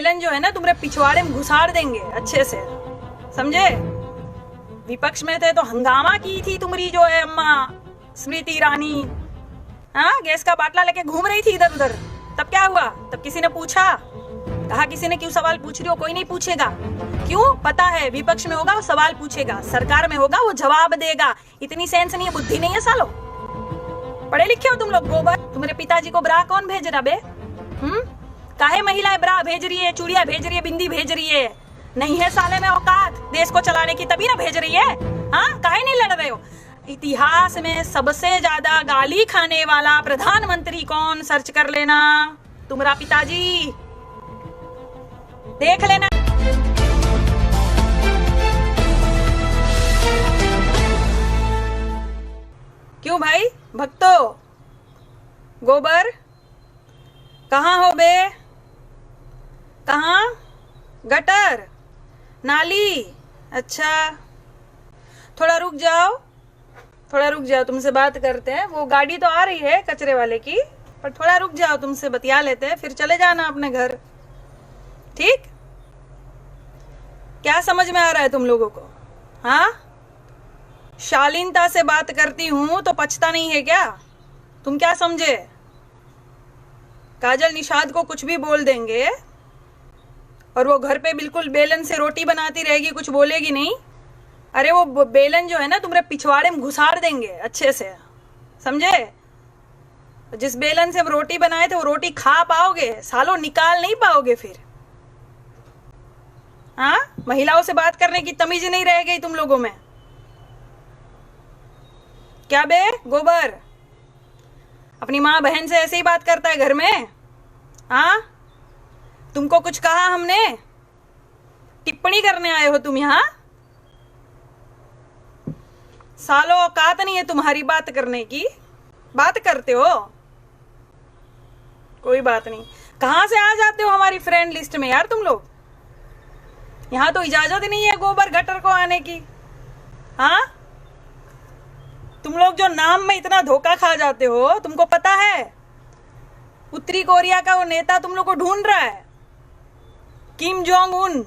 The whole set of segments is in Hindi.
बेलन जो है ना तुम्हारे पिछवाड़े में घुसाड़ देंगे अच्छे से, समझे। विपक्ष में थे तो हंगामा की थी तुम्हारी जो है अम्मा स्मृति ईरानी, हाँ गैस का बाटला लेके घूम रही थी इधर उधर। तब क्या हुआ? तब किसी ने पूछा? कहा किसी ने क्यों सवाल पूछ रही हो? कोई नहीं पूछेगा। क्यों? पता है विपक्ष में होगा वो सवाल पूछेगा, सरकार में होगा वो जवाब देगा। इतनी सेंस नहीं है, बुद्धि नहीं है सालो। पढ़े लिखे हो तुम लोग गोबर। तुम्हारे पिताजी को ब्रा कौन भेज रहा बे? काहे महिलाएं ब्रा भेज रही है, चूड़िया भेज रही है, बिंदी भेज रही है? नहीं है साले में औकात देश को चलाने की, तभी ना भेज रही है। हाँ काहे नहीं लड़ रहे हो? इतिहास में सबसे ज्यादा गाली खाने वाला प्रधानमंत्री कौन, सर्च कर लेना। तुम्हारा पिताजी, देख लेना। क्यों भाई भक्तो? गोबर कहाँ हो बे? कहाँ? गटर, नाली? अच्छा थोड़ा रुक जाओ, थोड़ा रुक जाओ, तुमसे बात करते हैं। वो गाड़ी तो आ रही है कचरे वाले की, पर थोड़ा रुक जाओ, तुमसे बतिया लेते हैं, फिर चले जाना अपने घर, ठीक? क्या समझ में आ रहा है तुम लोगों को? हाँ, शालीनता से बात करती हूं तो पछता नहीं है क्या? तुम क्या समझे? काजल निषाद को कुछ भी बोल देंगे और वो घर पे बिल्कुल बेलन से रोटी बनाती रहेगी, कुछ बोलेगी नहीं। अरे वो बेलन जो है ना तुम्हारे पिछवाड़े में घुसाड़ देंगे अच्छे से, समझे। जिस बेलन से हम रोटी बनाए थे वो रोटी खा पाओगे सालों, निकाल नहीं पाओगे फिर। हाँ, महिलाओं से बात करने की तमीज नहीं रह गई तुम लोगों में क्या बे गोबर? अपनी माँ बहन से ऐसे ही बात करता है घर में? हाँ, तुमको कुछ कहा हमने? टिप्पणी करने आए हो तुम यहाँ? सालों औकात नहीं है तुम्हारी बात करने की, बात करते हो। कोई बात नहीं, कहां से आ जाते हो हमारी फ्रेंड लिस्ट में यार तुम लोग? यहाँ तो इजाजत नहीं है गोबर गटर को आने की। हाँ, तुम लोग जो नाम में इतना धोखा खा जाते हो, तुमको पता है उत्तरी कोरिया का वो नेता तुम लोग को ढूंढ रहा है, किम जोंग उन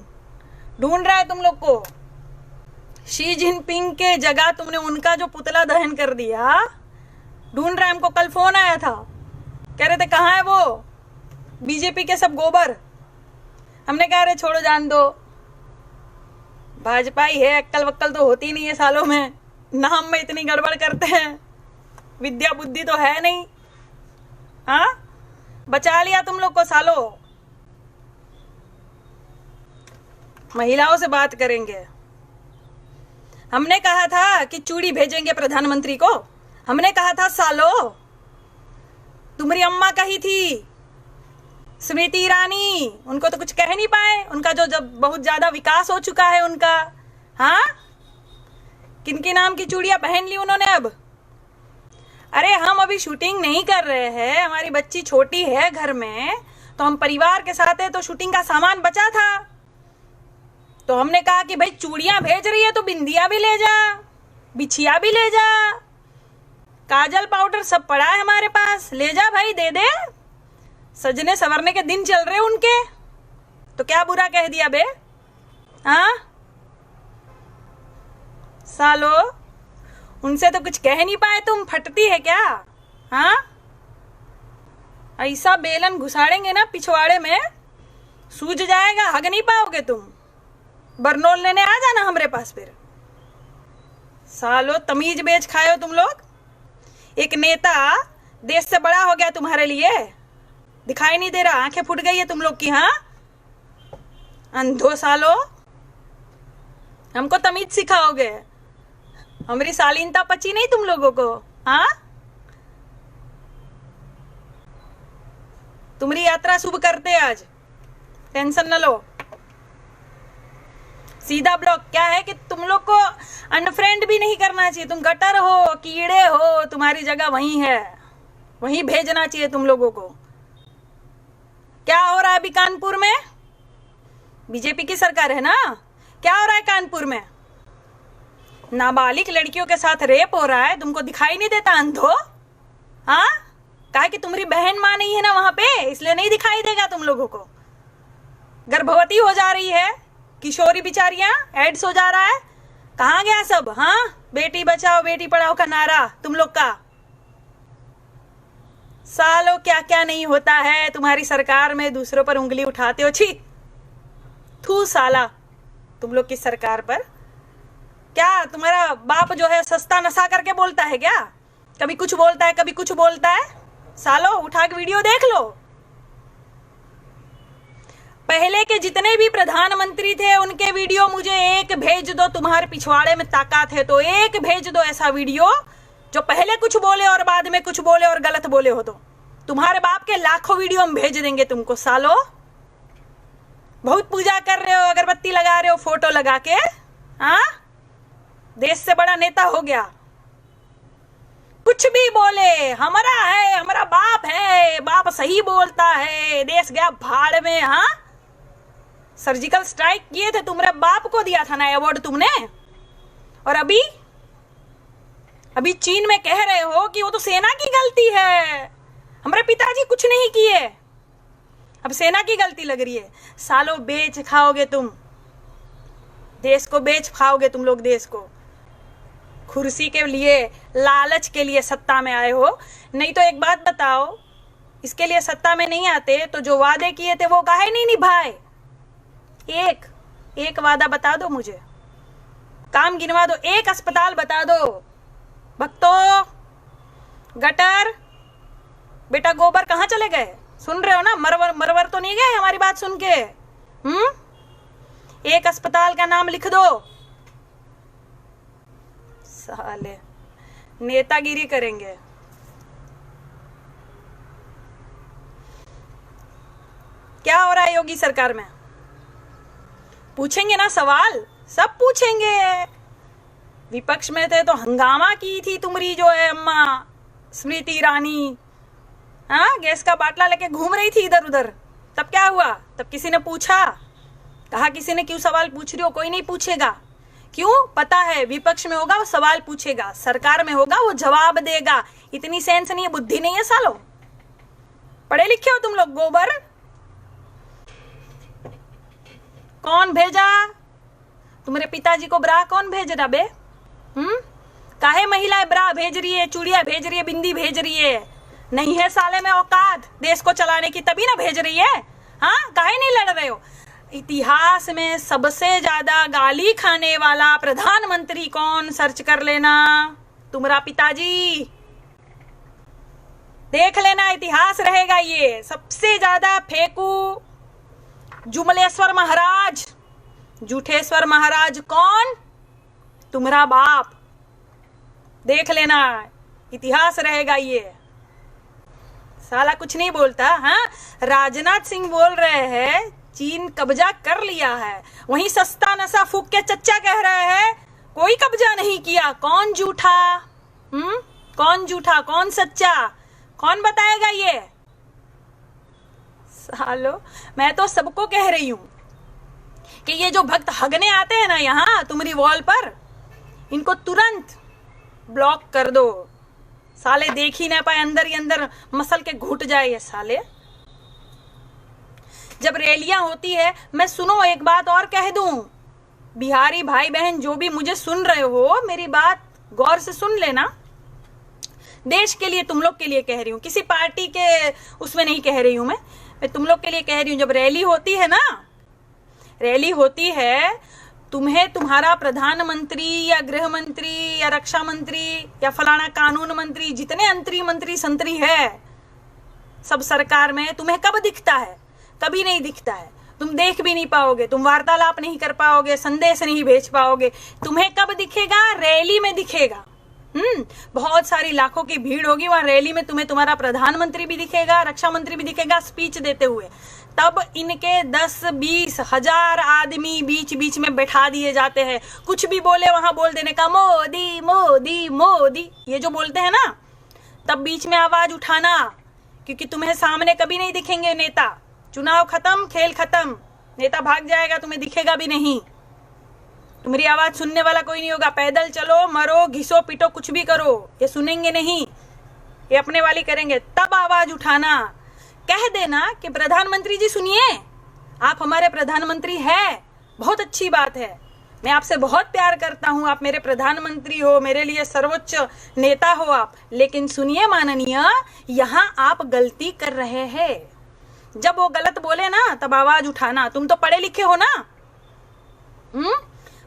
ढूंढ रहा है तुम लोग को। शी जिनपिंग के जगह तुमने उनका जो पुतला दहन कर दिया, ढूंढ रहा है। हमको कल फोन आया था, कह रहे थे कहाँ है वो बीजेपी के सब गोबर। हमने कहा अरे छोड़ो जान दो, भाजपा ही है, अक्कल वक्कल तो होती नहीं है सालों में, नाम में इतनी गड़बड़ करते हैं, विद्या बुद्धि तो है नहीं। हाँ, बचा लिया तुम लोग को सालों। महिलाओं से बात करेंगे। हमने कहा था कि चूड़ी भेजेंगे प्रधानमंत्री को, हमने कहा था सालों। तुम्हारी अम्मा कही थी स्मृति ईरानी, उनको तो कुछ कह नहीं पाए, उनका जो जब बहुत ज्यादा विकास हो चुका है उनका। हाँ, किनके नाम की चूड़ियां पहन ली उन्होंने अब? अरे हम अभी शूटिंग नहीं कर रहे हैं, हमारी बच्ची छोटी है घर में, तो हम परिवार के साथ है, तो शूटिंग का सामान बचा था, तो हमने कहा कि भाई चूड़ियां भेज रही है तो बिंदिया भी ले जा, बिछिया भी ले जा, काजल पाउडर सब पड़ा है हमारे पास, ले जा भाई, दे दे। सजने सवरने के दिन चल रहे उनके, तो क्या बुरा कह दिया बे? हाँ सालो, उनसे तो कुछ कह नहीं पाए तुम, फटती है क्या? हाँ, ऐसा बेलन घुसाड़ेंगे ना पिछवाड़े में, सूझ जाएगा, हग नहीं पाओगे तुम। बरनोल लेने आ जाना हमरे पास फिर। सालो तमीज बेच खाए हो तुम लोग। एक नेता देश से बड़ा हो गया तुम्हारे लिए, दिखाई नहीं दे रहा, आंखें फूट गई है तुम लोग की। हाँ, अंधो सालो, हमको तमीज सिखाओगे? हमारी शालीनता पची नहीं तुम लोगों को? हाँ, तुम्हारी यात्रा शुभ करते आज, टेंशन न लो। सीधा ब्लॉक। क्या है कि तुम लोग को अनफ्रेंड भी नहीं करना चाहिए, तुम गटर हो, कीड़े हो, तुम्हारी जगह वहीं है, वहीं भेजना चाहिए तुम लोगों को। क्या हो रहा है अभी कानपुर में? बीजेपी की सरकार है ना, क्या हो रहा है कानपुर में? नाबालिग लड़कियों के साथ रेप हो रहा है, तुमको दिखाई नहीं देता अंधो? हाँ, कहा कि तुम्हारी बहन माँ नहीं है ना वहां पे, इसलिए नहीं दिखाई देगा तुम लोगों को। गर्भवती हो जा रही है, किशोरी बिचारियां, एड्स हो जा रहा है। कहाँ गया सब? हाँ, बेटी बचाओ बेटी पढ़ाओ का नारा तुम लोग का। सालों क्या क्या नहीं होता है तुम्हारी सरकार में, दूसरों पर उंगली उठाते हो। छी, थू साला तुम लोग की सरकार पर। क्या तुम्हारा बाप जो है सस्ता नशा करके बोलता है क्या? कभी कुछ बोलता है, कभी कुछ बोलता है। सालो उठा के वीडियो देख लो। पहले के जितने भी प्रधानमंत्री थे उनके वीडियो मुझे एक भेज दो। तुम्हारे पिछवाड़े में ताकत है तो एक भेज दो ऐसा वीडियो जो पहले कुछ बोले और बाद में कुछ बोले और गलत बोले हो। तो तुम्हारे बाप के लाखों वीडियो हम भेज देंगे तुमको। सालो बहुत पूजा कर रहे हो, अगरबत्ती लगा रहे हो फोटो लगा के। हाँ, देश से बड़ा नेता हो गया। कुछ भी बोले, हमारा है, हमारा बाप है, बाप सही बोलता है, देश गया भाड़ में। हाँ, सर्जिकल स्ट्राइक किए थे, तुम्हारे बाप को दिया था ना अवार्ड तुमने। और अभी चीन में कह रहे हो कि वो तो सेना की गलती है, हमारे पिताजी कुछ नहीं किए, अब सेना की गलती लग रही है। सालों बेच खाओगे तुम देश को, बेच खाओगे तुम लोग देश को। कुर्सी के लिए, लालच के लिए सत्ता में आए हो। नहीं तो एक बात बताओ, इसके लिए सत्ता में नहीं आते तो जो वादे किए थे वो काहे नहीं निभाए? एक वादा बता दो मुझे, काम गिनवा दो, एक अस्पताल बता दो। भक्तों, गटर, बेटा गोबर कहाँ चले गए? सुन रहे हो ना? मरवर तो नहीं गए हमारी बात सुन के? एक अस्पताल का नाम लिख दो। साले नेतागिरी करेंगे। क्या हो रहा है योगी सरकार में? पूछेंगे ना सवाल, सब पूछेंगे। विपक्ष में थे तो हंगामा की थी तुम्हारी जो है अम्मा स्मृति ईरानी। हाँ, गैस का बाटला लेके घूम रही थी इधर उधर। तब क्या हुआ? तब किसी ने पूछा? कहा किसी ने क्यों सवाल पूछ रही हो? कोई नहीं पूछेगा। क्यों? पता है विपक्ष में होगा वो सवाल पूछेगा, सरकार में होगा वो जवाब देगा। इतनी सेंस नहीं है, बुद्धि नहीं है सालो। पढ़े लिखे हो तुम लोग। गोबर कौन भेजा? तुम्हारे पिताजी को ब्रा कौन भेज रहा बे? काहे महिलाएं ब्रा भेज रही है, चूड़िया भेज रही है, बिंदी भेज रही है? नहीं है साले में औकात देश को चलाने की, तभी ना भेज रही है। हाँ, काहे नहीं लड़ रहे हो? इतिहास में सबसे ज्यादा गाली खाने वाला प्रधानमंत्री कौन? सर्च कर लेना, तुम्हारा पिताजी। देख लेना, इतिहास रहेगा ये। सबसे ज्यादा फेंकू जुमलेश्वर महाराज, जूठेश्वर महाराज कौन? तुम्हारा बाप। देख लेना, इतिहास रहेगा ये। साला कुछ नहीं बोलता। हाँ, राजनाथ सिंह बोल रहे हैं चीन कब्जा कर लिया है, वहीं सस्ता नशा फूक के चच्चा कह रहे हैं कोई कब्जा नहीं किया। कौन झूठा? कौन झूठा, कौन सच्चा? कौन बताएगा ये? सालो, मैं तो सबको कह रही हूं कि ये जो भक्त हगने आते हैं ना यहाँ तुम्हारी वॉल पर, इनको तुरंत ब्लॉक कर दो। साले देख ही ना पाए, अंदर ही अंदर मसल के घुट जाए ये साले। जब रैलियां होती है, मैं सुनो एक बात और कह दूं, बिहारी भाई बहन जो भी मुझे सुन रहे हो, मेरी बात गौर से सुन लेना। देश के लिए, तुम लोग के लिए कह रही हूँ, किसी पार्टी के उसमें नहीं कह रही हूं मैं तुम लोग के लिए कह रही हूँ। जब रैली होती है ना, रैली होती है, तुम्हें तुम्हारा प्रधानमंत्री या गृह मंत्री या रक्षा मंत्री या फलाना कानून मंत्री, जितने मंत्री संतरी है सब सरकार में, तुम्हें कब दिखता है? कभी नहीं दिखता है। तुम देख भी नहीं पाओगे, तुम वार्तालाप नहीं कर पाओगे, संदेश नहीं भेज पाओगे। तुम्हें कब दिखेगा? रैली में दिखेगा। बहुत सारी लाखों की भीड़ होगी वहां रैली में, तुम्हें तुम्हारा प्रधानमंत्री भी दिखेगा, रक्षा मंत्री भी दिखेगा स्पीच देते हुए। तब इनके 10-20 हजार आदमी बीच बीच में बैठा दिए जाते हैं। कुछ भी बोले वहां बोल देने का, मोदी मोदी मोदी, ये जो बोलते हैं ना, तब बीच में आवाज उठाना, क्योंकि तुम्हें सामने कभी नहीं दिखेंगे नेता। चुनाव खत्म, खेल खत्म, नेता भाग जाएगा, तुम्हें दिखेगा भी नहीं। तुम्हारी आवाज सुनने वाला कोई नहीं होगा। पैदल चलो, मरो, घिसो, पिटो, कुछ भी करो, ये सुनेंगे नहीं, ये अपने वाली करेंगे। तब आवाज उठाना, कह देना कि प्रधानमंत्री जी सुनिए, आप हमारे प्रधानमंत्री हैं, बहुत अच्छी बात है, मैं आपसे बहुत प्यार करता हूं, आप मेरे प्रधानमंत्री हो, मेरे लिए सर्वोच्च नेता हो आप। लेकिन सुनिए माननीय, यहां आप गलती कर रहे हैं। जब वो गलत बोले ना तब आवाज उठाना। तुम तो पढ़े लिखे हो ना,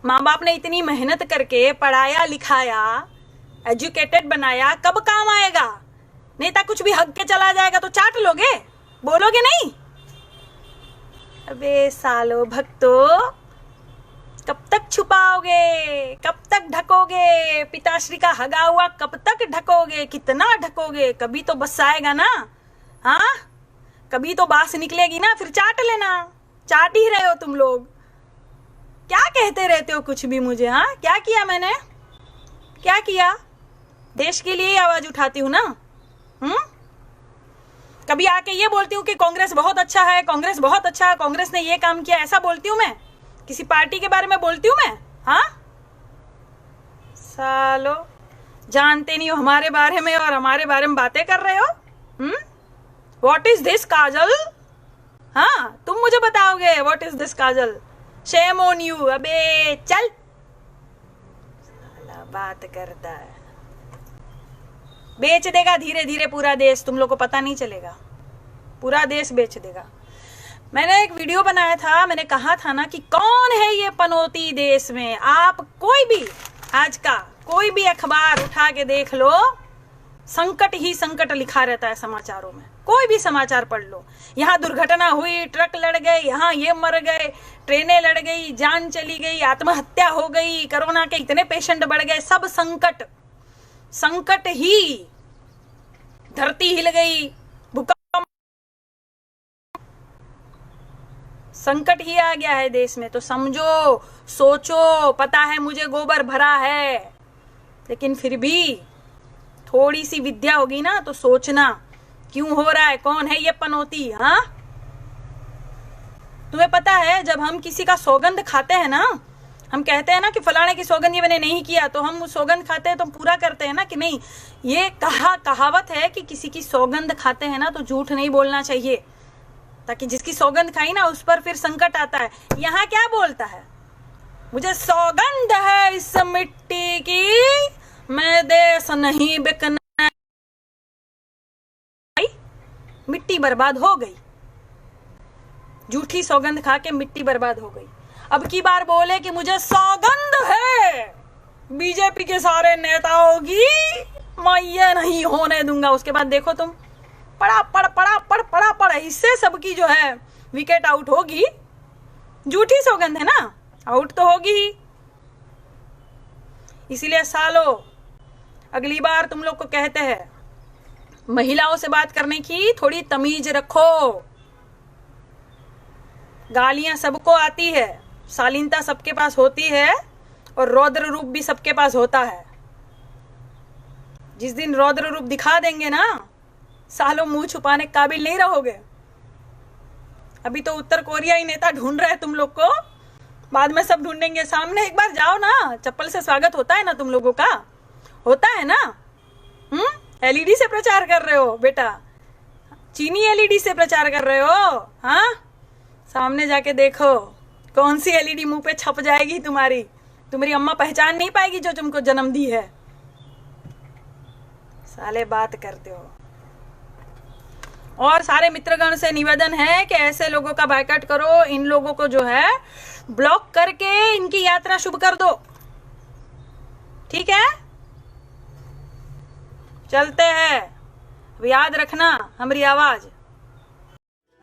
माँ बाप ने इतनी मेहनत करके पढ़ाया लिखाया, एजुकेटेड बनाया, कब काम आएगा? नेता कुछ भी हक के चला जाएगा तो चाट लोगे, बोलोगे नहीं? अबे सालो भक्तो, कब तक छुपाओगे, कब तक ढकोगे? पिताश्री का हगा हुआ कब तक ढकोगे? कितना ढकोगे? कभी तो बस आएगा ना, हाँ? कभी तो बास निकलेगी ना, फिर चाट लेना। चाट ही रहे हो तुम लोग। क्या कहते रहते हो कुछ भी मुझे, हाँ? क्या किया मैंने, क्या किया? देश के लिए ही आवाज उठाती हूँ ना। कभी आके ये बोलती हूँ कि कांग्रेस बहुत अच्छा है, कांग्रेस बहुत अच्छा है, कांग्रेस ने ये काम किया, ऐसा बोलती हूँ मैं? किसी पार्टी के बारे में बोलती हूँ मैं, हाँ? सालो, जानते नहीं हो हमारे बारे में और हमारे बारे में बातें कर रहे हो। व्हाट इज दिस काजल? हाँ, तुम मुझे बताओगे what is this Kajal? Shame on you. अबे चल, साला बात करता है। बेच देगा धीरे धीरे पूरा देश, तुम लोग को पता नहीं चलेगा, पूरा देश बेच देगा। मैंने एक वीडियो बनाया था, मैंने कहा था ना कि कौन है ये पनौती देश में। आप कोई भी आज का कोई भी अखबार उठा के देख लो, संकट ही संकट लिखा रहता है समाचारों में। कोई भी समाचार पढ़ लो, यहाँ दुर्घटना हुई, ट्रक लड़ गए, यहाँ ये मर गए, ट्रेनें लड़ गई, जान चली गई, आत्महत्या हो गई, कोरोना के इतने पेशेंट बढ़ गए, सब संकट, संकट ही। धरती हिल गई, भूकंप, संकट ही आ गया है देश में। तो समझो, सोचो, पता है मुझे गोबर भरा है, लेकिन फिर भी थोड़ी सी विद्या होगी ना तो सोचना क्यों हो रहा है, कौन है ये पनौती, हाँ? तुम्हें पता है जब हम किसी का सौगंध खाते हैं ना, हम कहते हैं ना कि फलाने की सौगंध ये मैंने नहीं किया, तो हम सौगंध खाते हैं तो पूरा करते हैं ना कि नहीं। ये कहावत है कि किसी की सौगंध खाते हैं ना तो झूठ नहीं बोलना चाहिए, ताकि जिसकी सौगंध खाई ना उस पर फिर संकट आता है। यहाँ क्या बोलता है? मुझे सौगंध है इस मिट्टी की, मैं देश नहीं बिकना। मिट्टी बर्बाद हो गई, झूठी सौगंध खा के मिट्टी बर्बाद हो गई। अब की बार बोले कि मुझे सौगंध है बीजेपी के सारे नेताओं की, मैं ये नहीं होने दूंगा। उसके बाद देखो तुम, पड़ा इससे सबकी जो है विकेट आउट होगी। झूठी सौगंध है ना, आउट तो होगी ही। इसीलिए सालो, अगली बार तुम लोग को कहते हैं महिलाओं से बात करने की थोड़ी तमीज रखो। गालियां सबको आती है, शालीनता सबके पास होती है, और रौद्र रूप भी सबके पास होता है। जिस दिन रौद्र रूप दिखा देंगे ना, सालों मुंह छुपाने के काबिल नहीं रहोगे। अभी तो उत्तर कोरिया ही नेता ढूंढ रहे हैं तुम लोग को, बाद में सब ढूंढेंगे। सामने एक बार जाओ ना, चप्पल से स्वागत होता है ना तुम लोगों का, होता है ना? एलईडी से प्रचार कर रहे हो बेटा, चीनी एलईडी से प्रचार कर रहे हो, हाँ? सामने जाके देखो कौन सी एलईडी मुंह पे छप जाएगी तुम्हारी अम्मा पहचान नहीं पाएगी जो तुमको जन्म दी है। साले बात करते हो। और सारे मित्रगण से निवेदन है कि ऐसे लोगों का बायकॉट करो, इन लोगों को जो है ब्लॉक करके इनकी यात्रा शुभ कर दो, ठीक है? चलते हैं, याद रखना हमारी आवाज।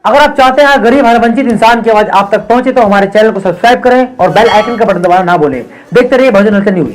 अगर आप चाहते हैं गरीब हर वंचित इंसान की आवाज आप तक पहुंचे तो हमारे चैनल को सब्सक्राइब करें और बेल आइकन का बटन दबाना ना भूलें। देखते रहिए भोजन न्यूज।